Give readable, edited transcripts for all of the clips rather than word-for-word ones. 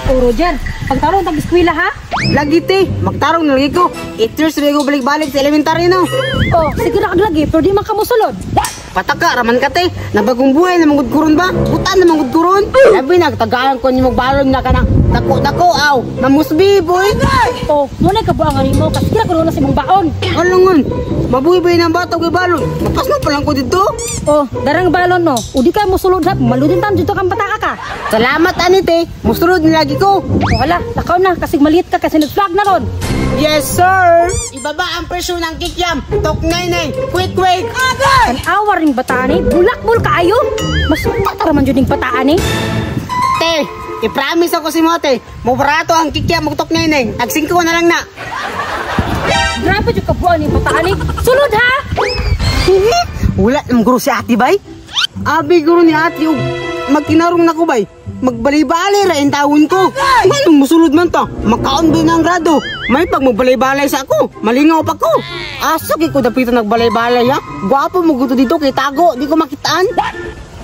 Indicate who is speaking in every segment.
Speaker 1: O Roger, pagtarong tag-eskwela ha?
Speaker 2: Lagi te, magtarong na lagi ko. 8 years na ko balik-balik sa elementary no.
Speaker 1: Oh, sige na lagi, pero di man ka musulod.
Speaker 2: Pataka, raman ka te. Nabagong buhay na manggudkuron ba? Butan na manggudkuron. Sabi na, tagaan ko niyo magbalon na ka na. Dako-dako, aw. Namusbi, boy.
Speaker 1: Oh, muna ka buangan mo, kasi kira ko na si mong baon.
Speaker 2: Alangon, mabuhi-buhi ng bata ko balon. Mapas na pa lang ko dito.
Speaker 1: Oh, darang balon no. Udi ka musulod ha, maludin tam dito kang pataka ka.
Speaker 2: Salamat, anite. Musulod ni lagi ko.
Speaker 1: Oh, hala, takaw na, kasi maliit ka, kasi nag-flag na ron.
Speaker 2: Yes, sir! Ibaba ang presyo ng kikiam. Tok nene. Quick, quick. Agay!
Speaker 1: An-awar ning bataan eh. Bulakbol ka ayo. Mas mataraman dyan ning bataan eh.
Speaker 2: Te, i-promise ako si Mote. Mubarato ang kikiam. Tok nene. Nagsingko ko na lang na.
Speaker 1: Grabe dyan kabuan ning bataan eh. Sulod ha!
Speaker 2: Wala ng guro si ate bay. Abi guro ni ate yung magkinarong na ko bay. Magbalay-balay ra yung tawon ko. Manong musulod man to. Makaon ba ng grado? May pag magbalay-balay sa ako. Malingaw pa ko. Asok ko dapito nagbalay-balay ha. Gwapo mo gusto dito kay tago. Di ko makitaan.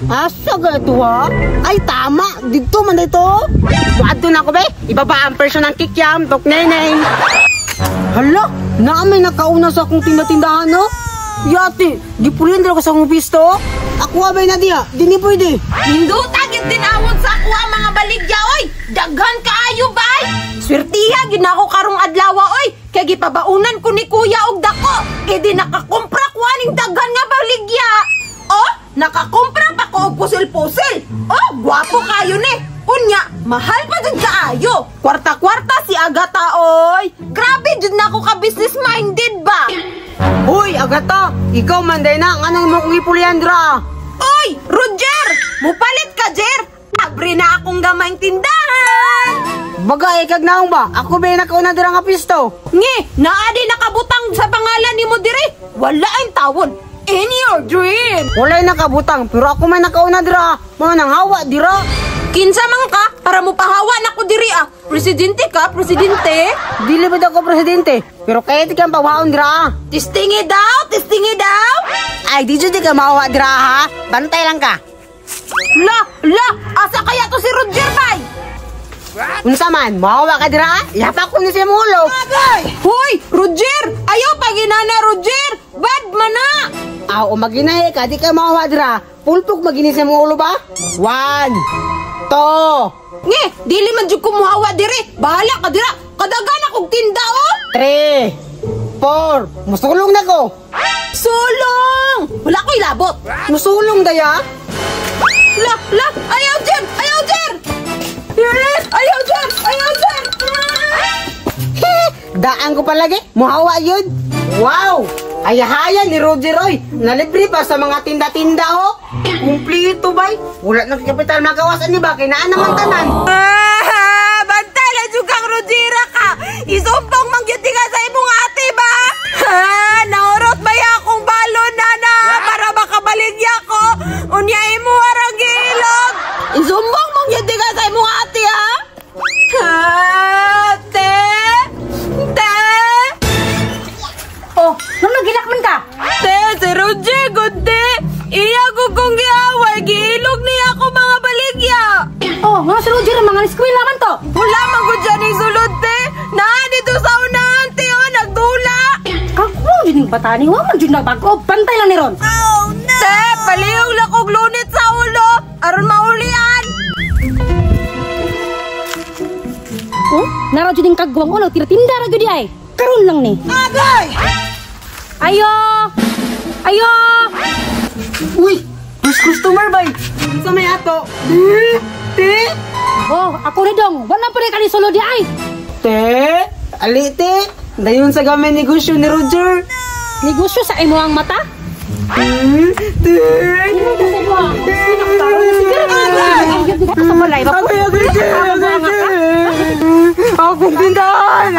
Speaker 2: Asok ito ha. Ay tama. Dito man dito. Buado na ako ba? Ibaba ang presyo ng kikiam. Tok neneng. Hala. Naamay nakauna sa akong tindahan no? Yati. Di pulindra ko sa akong pisto. Ako abay na diya. Di ni pwede.
Speaker 3: Hindutan yung tinawon sa ako ang mga baligya, oy! Daghan kaayo, bay! Swertiha, ginako karong adlawa, oy! Kaya gipabaunan ko ni kuya og dako! Kaya di nakakumpra ko aning daghan nga baligya! Oh, nakakumpra pa ko og pusil-pusil! Oh, gwapo kayo ni! Unya, mahal pa dyan kaayo! Kwarta-kwarta si Agata, oy! Grabe, dyan na ako ka-business-minded ba?
Speaker 2: Hoy, Agata! Ikaw manday na. Anong mo kong ipuliandra?
Speaker 3: Oy, Roger! Mupalit ka, Jer! Abre na akong gamayng tindahan!
Speaker 2: Baga, ikag naong ba? Ako ba yung nakauna dira nga pisto?
Speaker 3: Nge, naadi nakabutang sa pangalan ni mo dire. Wala ang tawon. In your dream.
Speaker 2: Wala'y nakabutang, pero ako may nakauna dira. Mga nang hawa dira.
Speaker 3: Kinsa man ka para mo pahawa na ko diri ah. Presidente ka, presidente.
Speaker 2: Dili ba ako presidente? Pero kahit ikang pawaon dira.
Speaker 3: Testingi daw, testingi daw.
Speaker 2: Ay, di di ka mahawa dira ha. Bantay lang ka.
Speaker 3: La, asa kaya to si Roger bay?
Speaker 2: Unsa man, mahawa ka dira? Yapa ko ni si mulo.
Speaker 3: Hoy, Roger! Ayaw pa ginana, Roger! Bad mana!
Speaker 2: Aw, umaginay ka, di ka mahawa dira. Pulpok magini si mulo ba? 1, 2,
Speaker 3: Nge, dili man jud ko muhawa dire. Bahala ka dira. Kadagan akong tinda oh.
Speaker 2: 3, 4. Musulong na ko.
Speaker 3: Sulong! Wala ko ilabot.
Speaker 2: Musulong daya?
Speaker 3: La, ayaw Jer! Ayaw Jer! Yes! Ayaw Jer! Ayaw Jer!
Speaker 2: Daan ko palagi. Muhawa yun. Wow! Haya-haya ni Roger Roy. Nalibre pa sa mga tinda-tinda oh. Kumplito bay. Wala nang kapital magawasan ni ba? Kinaan naman tanan.
Speaker 3: Bantay lang yung kang Rodira ka. Isumpong mangyuti ka sa imong ate ba? Naurot ba ya akong balon na para makabaligya ko? Unya imo arang ilog. Isumpong mangyuti ka sa imong ate ha? Te?
Speaker 1: Oh, nung nagilakman ka?
Speaker 3: Te, si Roger, gundi. Iya ko kong giaway, giilog niya ako mga baligya.
Speaker 1: Oh, mga si Roger, mga eskwela man to.
Speaker 3: Wala man ko dyan yung sulod, te. Dito sa unahan, te, oh, nagdula.
Speaker 1: Kako, yun yung batani. Huwag man dyan nagbago. Bantay lang ni Ron.
Speaker 3: Oh, no. Te, palihog lang kong lunit sa ulo. Aron maulian.
Speaker 1: Oh, nara dyan yung kagwang ulo. Tira-tinda ra gudi ay. Karoon lang ni.
Speaker 3: Agay!
Speaker 1: Ayo! Ayo!
Speaker 2: Uy! First customer bay. Sa may ato. Te?
Speaker 1: Oh, ako ni dong. Wala pa rin ka ni solo di ay.
Speaker 2: Te? Alite? Dayon sa gamay negosyo ni Roger.
Speaker 1: Negosyo sa imo ang mata?
Speaker 2: Te? Ako yung tindahan.